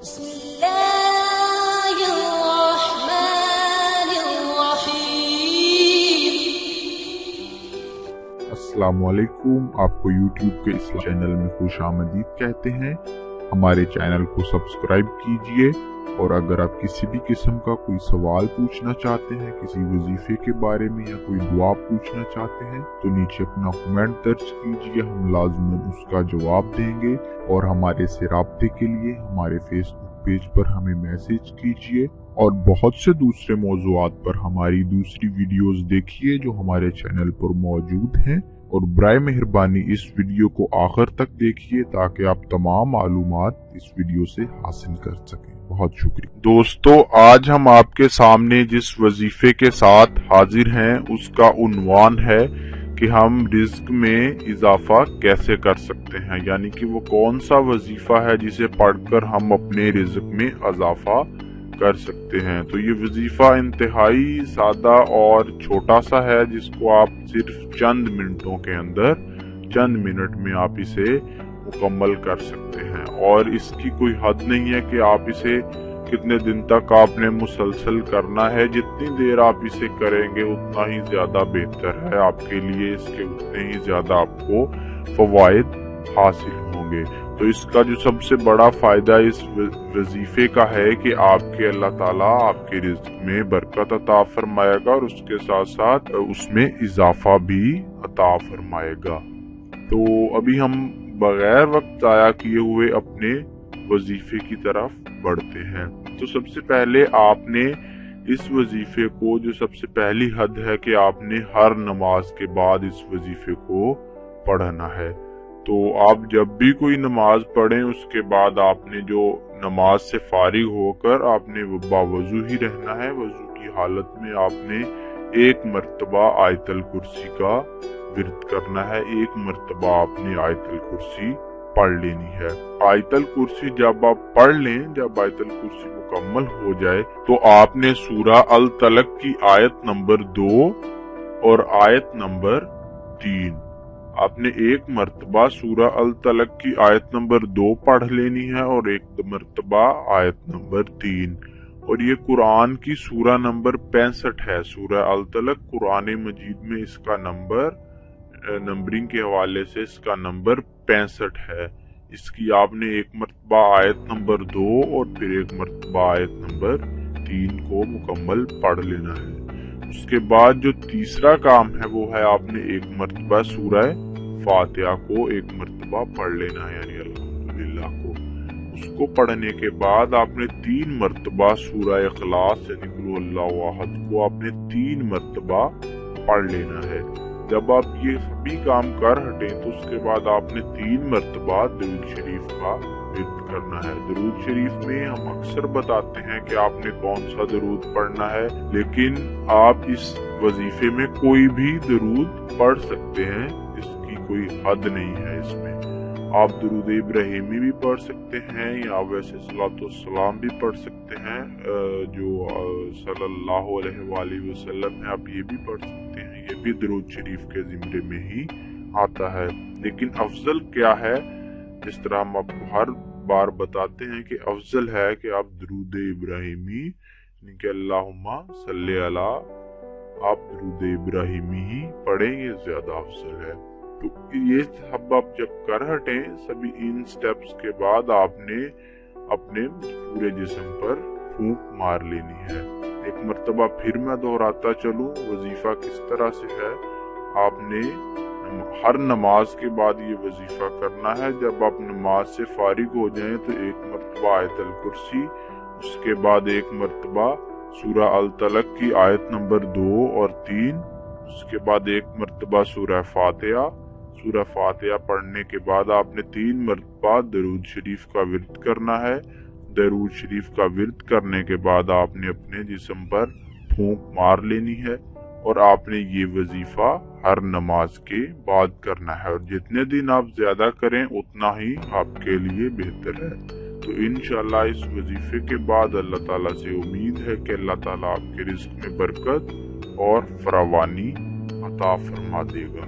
بسم الله الرحمن الرحيم. السلام علیکم. آپ کو یوٹیوب کے اس چینل میں خوش آمدید کہتے ہیں. ہمارے چینل کو سبسکرائب کیجئے اور اگر آپ کسی بھی قسم کا کوئی سوال پوچھنا چاہتے ہیں، کسی وظیفے کے بارے میں یا کوئی دعا پوچھنا چاہتے ہیں تو نیچے اپنا کمنٹ درج کیجئے، ہم لازماً اس کا جواب دیں گے. اور ہمارے سے رابطے کے لیے ہمارے فیس بک پیج پر ہمیں میسج کیجئے اور بہت سے دوسرے موضوعات پر ہماری دوسری ویڈیوز دیکھیے جو ہمارے چینل پر موجود ہیں. اور برائے مہربانی اس ویڈیو کو آخر تک دیکھیے تاکہ آپ تمام معلومات اس ویڈیو سے حاصل کر سکیں. بہت شکریہ. دوستو، آج ہم آپ کے سامنے جس وظیفے کے ساتھ حاضر ہیں اس کا عنوان ہے کہ ہم رزق میں اضافہ کیسے کر سکتے ہیں، یعنی کہ وہ کون سا وظیفہ ہے جسے پڑھ کر ہم اپنے رزق میں اضافہ کر سکتے ہیں. تو یہ وظیفہ انتہائی سادہ اور چھوٹا سا ہے جس کو آپ صرف چند منٹوں کے اندر، چند منٹ میں آپ اسے مکمل کر سکتے ہیں. اور اس کی کوئی حد نہیں ہے کہ آپ اسے کتنے دن تک آپ نے مسلسل کرنا ہے. جتنی دیر آپ اسے کریں گے اتنا ہی زیادہ بہتر ہے آپ کے لیے، اس کے اتنے ہی زیادہ آپ کو فوائد حاصل ہوں گے. تو اس کا جو سب سے بڑا فائدہ اس وظیفے کا ہے کہ آپ کے اللہ تعالیٰ آپ کے رزق میں برکت عطا فرمائے گا اور اس کے ساتھ ساتھ اس میں اضافہ بھی عطا فرمائے گا. تو ابھی ہم بغیر وقت ضائع کیے ہوئے اپنے وظیفے کی طرف بڑھتے ہیں. تو سب سے پہلے آپ نے اس وظیفے کو، جو سب سے پہلی حد ہے کہ آپ نے ہر نماز کے بعد اس وظیفے کو پڑھنا ہے. تو آپ جب بھی کوئی نماز پڑھیں اس کے بعد آپ نے جو نماز سے فارغ ہو کر آپ نے باوضو ہی رہنا ہے. وضو کی حالت میں آپ نے ایک مرتبہ آیت الکرسی کا ورد کرنا ہے. ایک مرتبہ آپ نے آیت الکرسی پڑھ لینی ہے. آیت الکرسی جب آپ پڑھ لیں، جب آیت الکرسی مکمل ہو جائے تو آپ نے سورہ الطلق کی آیت نمبر 2 اور آیت نمبر 3 آپ نے ایک مرتبہ سورہ الطلق کی آیت نمبر 2 پڑھ لینی ہے اور ایک مرتبہ آیت نمبر 3. اور یہ قرآن کی سورہ نمبر 65 ہے. سورہ الطلق قرآن مجید میں اس کا نمبرنگ کے حوالے سے اس کا نمبر 65 ہے. اس کی آپ نے ایک مرتبہ آیت نمبر 2 اور پھر ایک مرتبہ آیت نمبر 3 کو مکمل پڑھ لینا ہے. اس کے بعد جو تیسرا کام ہے وہ ہے آپ نے ایک مرتبہ سورہ فاتحہ کو ایک مرتبہ پڑھ لینا ہے، یعنی الحمدللہ کو. اس کو پڑھنے کے بعد آپ نے 3 مرتبہ سورہ اخلاص یعنی قل هو اللہ احد کو آپ نے 3 مرتبہ پڑھ لینا ہے. جب آپ یہ سبھی کام کر ہٹیں تو اس کے بعد آپ نے 3 مرتبہ درود شریف کا ورد کرنا ہے. درود شریف میں ہم اکثر بتاتے ہیں کہ آپ نے کون سا درود پڑھنا ہے، لیکن آپ اس وظیفے میں کوئی بھی درود پڑھ سکتے ہیں، اس کی کوئی حد نہیں ہے. اس میں آپ درود ابراہیمی بھی پڑھ سکتے ہیں یا ویسے صلاۃ والسلام بھی پڑھ سکتے ہیں جو صلی اللہ علیہ وآلہ وسلم ہے، آپ یہ بھی پڑھ سکتے ہیں. یہ بھی درود شریف کے زمرے میں ہی آتا ہے. لیکن افضل کیا ہے، جس طرح ہم آپ کو ہر بار بتاتے ہیں کہ افضل ہے کہ آپ درود ابراہیمی یعنی کہ اللہم صلی علی، آپ درود ابراہیمی ہی پڑھیں، یہ زیادہ افضل ہے. تو یہ سب آپ جب کر ہٹیں سبھی ان سٹیپس کے بعد آپ نے اپنے پورے جسم پر پھونک مار لینی ہے. ایک مرتبہ پھر میں دہراتا چلوں وظیفہ کس طرح سے ہے. آپ نے ہر نماز کے بعد یہ وظیفہ کرنا ہے. جب آپ نماز سے فارغ ہو جائیں تو ایک مرتبہ آیت الکرسی، اس کے بعد ایک مرتبہ سورہ الطلق کی آیت نمبر 2 اور 3، اس کے بعد ایک مرتبہ سورہ فاتحہ. سورہ فاتحہ پڑھنے کے بعد آپ نے 3 مرتبہ درود شریف کا ورد کرنا ہے. درود شریف کا ورد کرنے کے بعد آپ نے اپنے جسم پر پھونک مار لینی ہے اور آپ نے یہ وظیفہ ہر نماز کے بعد کرنا ہے. اور جتنے دن آپ زیادہ کریں اتنا ہی آپ کے لیے بہتر ہے. تو انشاءاللہ اس وظیفے کے بعد اللہ تعالیٰ سے امید ہے کہ اللہ تعالیٰ آپ کے رزق میں برکت اور فراوانی عطا فرما دے گا.